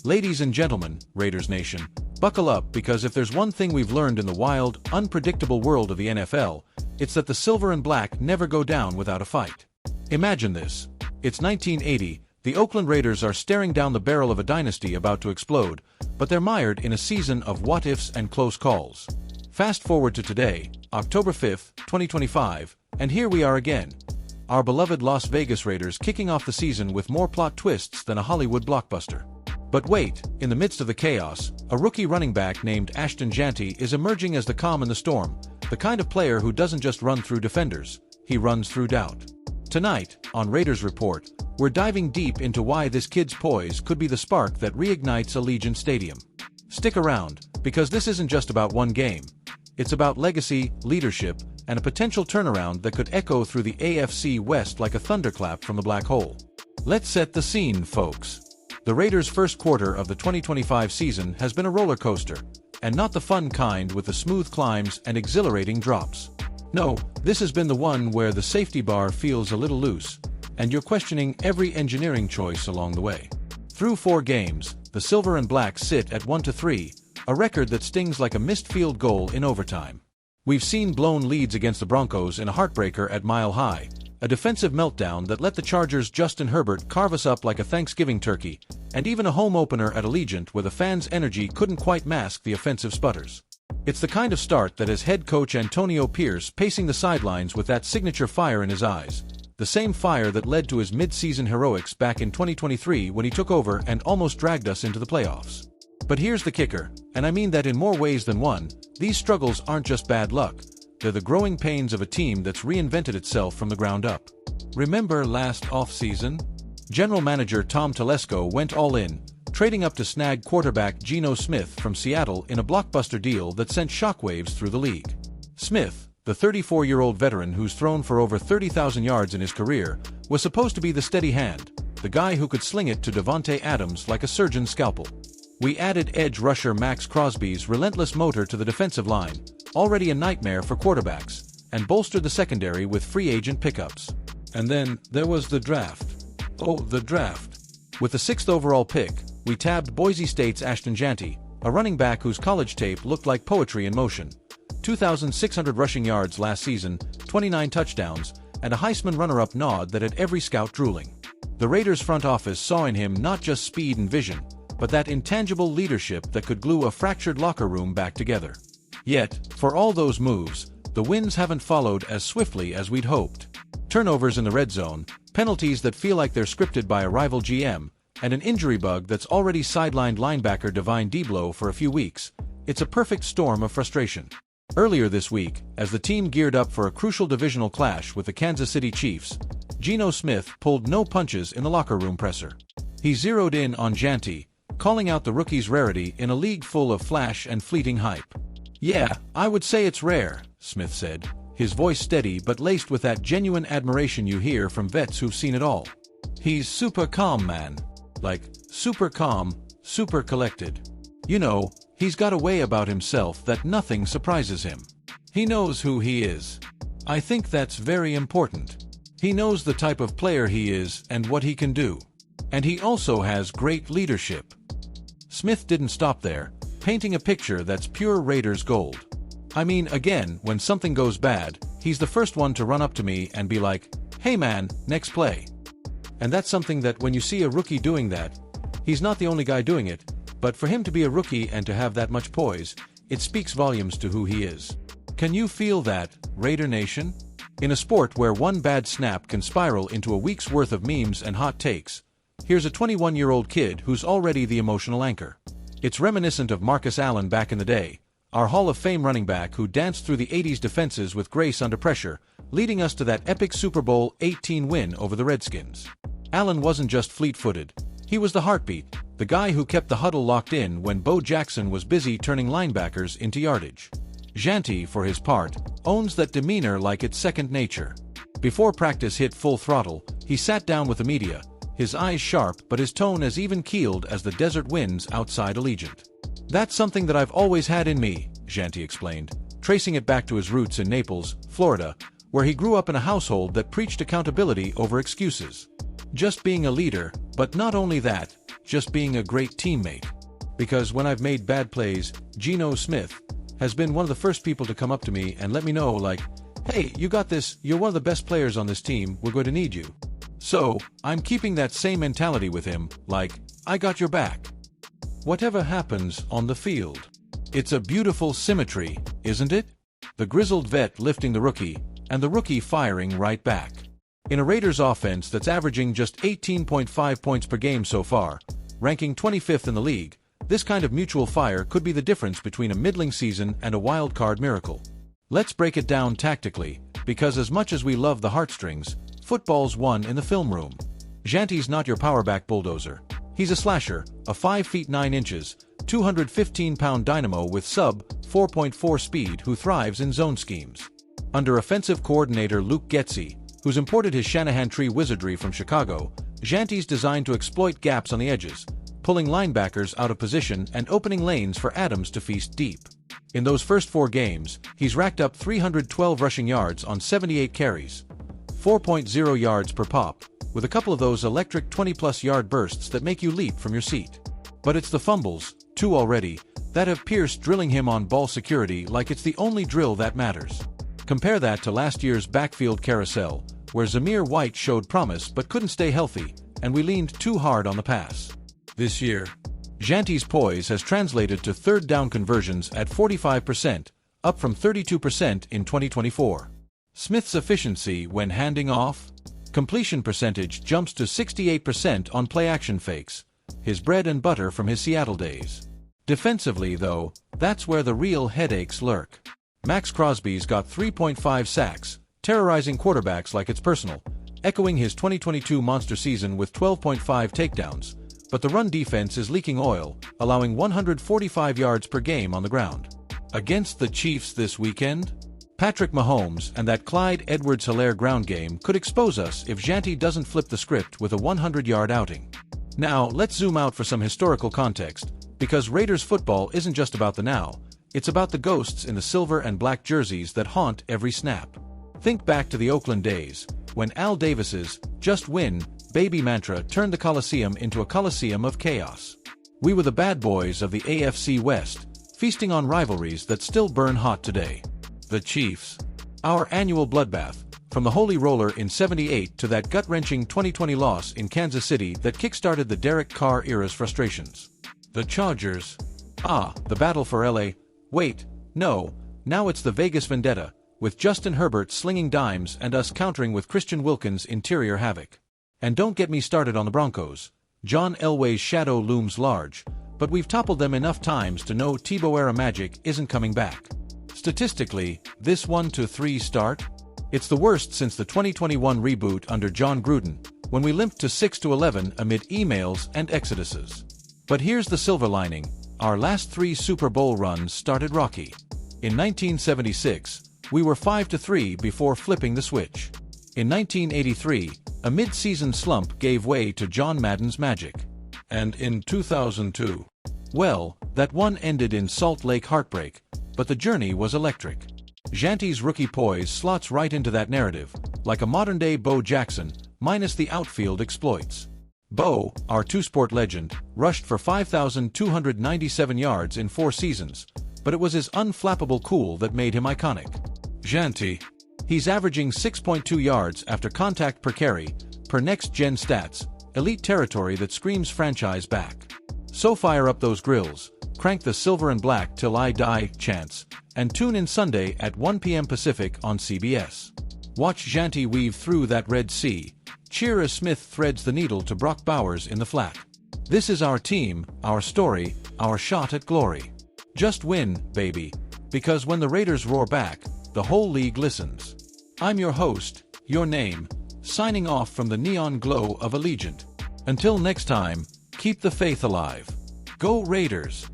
Ladies and gentlemen, Raiders Nation, buckle up because if there's one thing we've learned in the wild, unpredictable world of the NFL, it's that the silver and black never go down without a fight. Imagine this. It's 1980, the Oakland Raiders are staring down the barrel of a dynasty about to explode, but they're mired in a season of what-ifs and close calls. Fast forward to today, October 5th, 2025, and here we are again. Our beloved Las Vegas Raiders kicking off the season with more plot twists than a Hollywood blockbuster. But wait, in the midst of the chaos, a rookie running back named Ashton Janty is emerging as the calm in the storm, the kind of player who doesn't just run through defenders, he runs through doubt. Tonight, on Raiders Report, we're diving deep into why this kid's poise could be the spark that reignites Allegiant Stadium. Stick around, because this isn't just about one game. It's about legacy, leadership, and a potential turnaround that could echo through the AFC West like a thunderclap from the black hole. Let's set the scene, folks. The Raiders' first quarter of the 2025 season has been a roller coaster, and not the fun kind with the smooth climbs and exhilarating drops. No, this has been the one where the safety bar feels a little loose, and you're questioning every engineering choice along the way. Through 4 games, the Silver and Black sit at 1-3, a record that stings like a missed field goal in overtime. We've seen blown leads against the Broncos in a heartbreaker at Mile High, a defensive meltdown that let the Chargers' Justin Herbert carve us up like a Thanksgiving turkey, and even a home opener at Allegiant where the fans' energy couldn't quite mask the offensive sputters. It's the kind of start that has head coach Antonio Pierce pacing the sidelines with that signature fire in his eyes, the same fire that led to his mid-season heroics back in 2023 when he took over and almost dragged us into the playoffs. But here's the kicker, and I mean that in more ways than one, these struggles aren't just bad luck, they're the growing pains of a team that's reinvented itself from the ground up. Remember last offseason? General Manager Tom Telesco went all in, trading up to snag quarterback Geno Smith from Seattle in a blockbuster deal that sent shockwaves through the league. Smith, the 34-year-old veteran who's thrown for over 30,000 yards in his career, was supposed to be the steady hand, the guy who could sling it to Davante Adams like a surgeon's scalpel. We added edge rusher Max Crosby's relentless motor to the defensive line, already a nightmare for quarterbacks, and bolstered the secondary with free agent pickups. And then there was the draft. Oh, the draft. With the 6th overall pick, we tabbed Boise State's Ashton Jeanty, a running back whose college tape looked like poetry in motion. 2,600 rushing yards last season, 29 touchdowns, and a Heisman runner-up nod that had every scout drooling. The Raiders front office saw in him not just speed and vision, but that intangible leadership that could glue a fractured locker room back together. Yet, for all those moves, the wins haven't followed as swiftly as we'd hoped. Turnovers in the red zone, penalties that feel like they're scripted by a rival GM, and an injury bug that's already sidelined linebacker Divine Deablo for a few weeks. It's a perfect storm of frustration. Earlier this week, as the team geared up for a crucial divisional clash with the Kansas City Chiefs, Geno Smith pulled no punches in the locker room presser. He zeroed in on Janty, calling out the rookie's rarity in a league full of flash and fleeting hype. "Yeah, I would say it's rare," Smith said, his voice steady but laced with that genuine admiration you hear from vets who've seen it all. "He's super calm, man. Like, super calm, super collected. You know, he's got a way about himself that nothing surprises him. He knows who he is. I think that's very important. He knows the type of player he is and what he can do. And he also has great leadership." Smith didn't stop there, painting a picture that's pure Raiders gold. "I mean, again, when something goes bad, he's the first one to run up to me and be like, 'Hey man, next play.' And that's something that when you see a rookie doing that, he's not the only guy doing it, but for him to be a rookie and to have that much poise, it speaks volumes to who he is. Can you feel that, Raider Nation? In a sport where one bad snap can spiral into a week's worth of memes and hot takes, here's a 21-year-old kid who's already the emotional anchor. It's reminiscent of Marcus Allen back in the day, our Hall of Fame running back who danced through the 80s defenses with grace under pressure, leading us to that epic Super Bowl 18 win over the Redskins. Allen wasn't just fleet-footed. He was the heartbeat, the guy who kept the huddle locked in when Bo Jackson was busy turning linebackers into yardage. Janty, for his part, owns that demeanor like it's second nature. Before practice hit full throttle, he sat down with the media, his eyes sharp but his tone as even-keeled as the desert winds outside Allegiant. "That's something that I've always had in me," Janty explained, tracing it back to his roots in Naples, Florida, where he grew up in a household that preached accountability over excuses. "Just being a leader, But not only that, just being a great teammate. Because when I've made bad plays, Geno Smith has been one of the first people to come up to me and let me know, like, "Hey, you got this, you're one of the best players on this team, we're going to need you." So, I'm keeping that same mentality with him, like, I got your back. Whatever happens on the field. It's a beautiful symmetry, isn't it? The grizzled vet lifting the rookie, and the rookie firing right back. In a Raiders offense that's averaging just 18.5 points per game so far, ranking 25th in the league, this kind of mutual fire could be the difference between a middling season and a wild card miracle. Let's break it down tactically, because as much as we love the heartstrings, football's won in the film room. Janty's not your powerback bulldozer. He's a slasher, a 5 feet 9 inches, 215-pound dynamo with sub-4.4 speed who thrives in zone schemes. Under offensive coordinator Luke Getsy, who's imported his Shanahan tree wizardry from Chicago, Janty's designed to exploit gaps on the edges, pulling linebackers out of position and opening lanes for Adams to feast deep. In those first 4 games, he's racked up 312 rushing yards on 78 carries, 4.0 yards per pop, with a couple of those electric 20-plus yard bursts that make you leap from your seat. But it's the fumbles, 2 already, that have pierced drilling him on ball security like it's the only drill that matters. Compare that to last year's backfield carousel, where Zamir White showed promise but couldn't stay healthy, and we leaned too hard on the pass. This year, Janty's poise has translated to third down conversions at 45%, up from 32% in 2024. Smith's efficiency when handing off? Completion percentage jumps to 68% on play-action fakes, his bread and butter from his Seattle days. Defensively, though, that's where the real headaches lurk. Max Crosby's got 3.5 sacks, terrorizing quarterbacks like it's personal, echoing his 2022 monster season with 12.5 takedowns, but the run defense is leaking oil, allowing 145 yards per game on the ground. Against the Chiefs this weekend? Patrick Mahomes and that Clyde Edwards-Helaire ground game could expose us if Janty doesn't flip the script with a 100-yard outing. Now, let's zoom out for some historical context, because Raiders football isn't just about the now, it's about the ghosts in the silver and black jerseys that haunt every snap. Think back to the Oakland days, when Al Davis's "just win" baby mantra turned the Coliseum into a coliseum of chaos. We were the bad boys of the AFC West, feasting on rivalries that still burn hot today. The Chiefs. Our annual bloodbath, from the Holy Roller in '78 to that gut-wrenching 2020 loss in Kansas City that kick-started the Derek Carr era's frustrations. The Chargers. The battle for LA. Wait, no, now it's the Vegas vendetta, with Justin Herbert slinging dimes and us countering with Christian Wilkins' interior havoc. And don't get me started on the Broncos. John Elway's shadow looms large, but we've toppled them enough times to know Tebow-era magic isn't coming back. Statistically, this 1-3 start? It's the worst since the 2021 reboot under John Gruden, when we limped to 6-11 amid emails and exoduses. But here's the silver lining, our last 3 Super Bowl runs started rocky. In 1976, we were 5-3 before flipping the switch. In 1983, a mid-season slump gave way to John Madden's magic. And in 2002, well, that one ended in Salt Lake heartbreak, but the journey was electric. Janty's rookie poise slots right into that narrative, like a modern-day Bo Jackson, minus the outfield exploits. Bo, our two-sport legend, rushed for 5,297 yards in 4 seasons, but it was his unflappable cool that made him iconic. Janty. He's averaging 6.2 yards after contact per carry, per next-gen stats, elite territory that screams franchise back. So fire up those grills, crank the silver and black till I die chants, and tune in Sunday at 1 p.m. Pacific on CBS. Watch Janty weave through that Red Sea, cheer as Smith threads the needle to Brock Bowers in the flat. This is our team, our story, our shot at glory. Just win, baby, because when the Raiders roar back, the whole league listens. I'm your host, your name, signing off from the neon glow of Allegiant. Until next time, keep the faith alive. Go Raiders!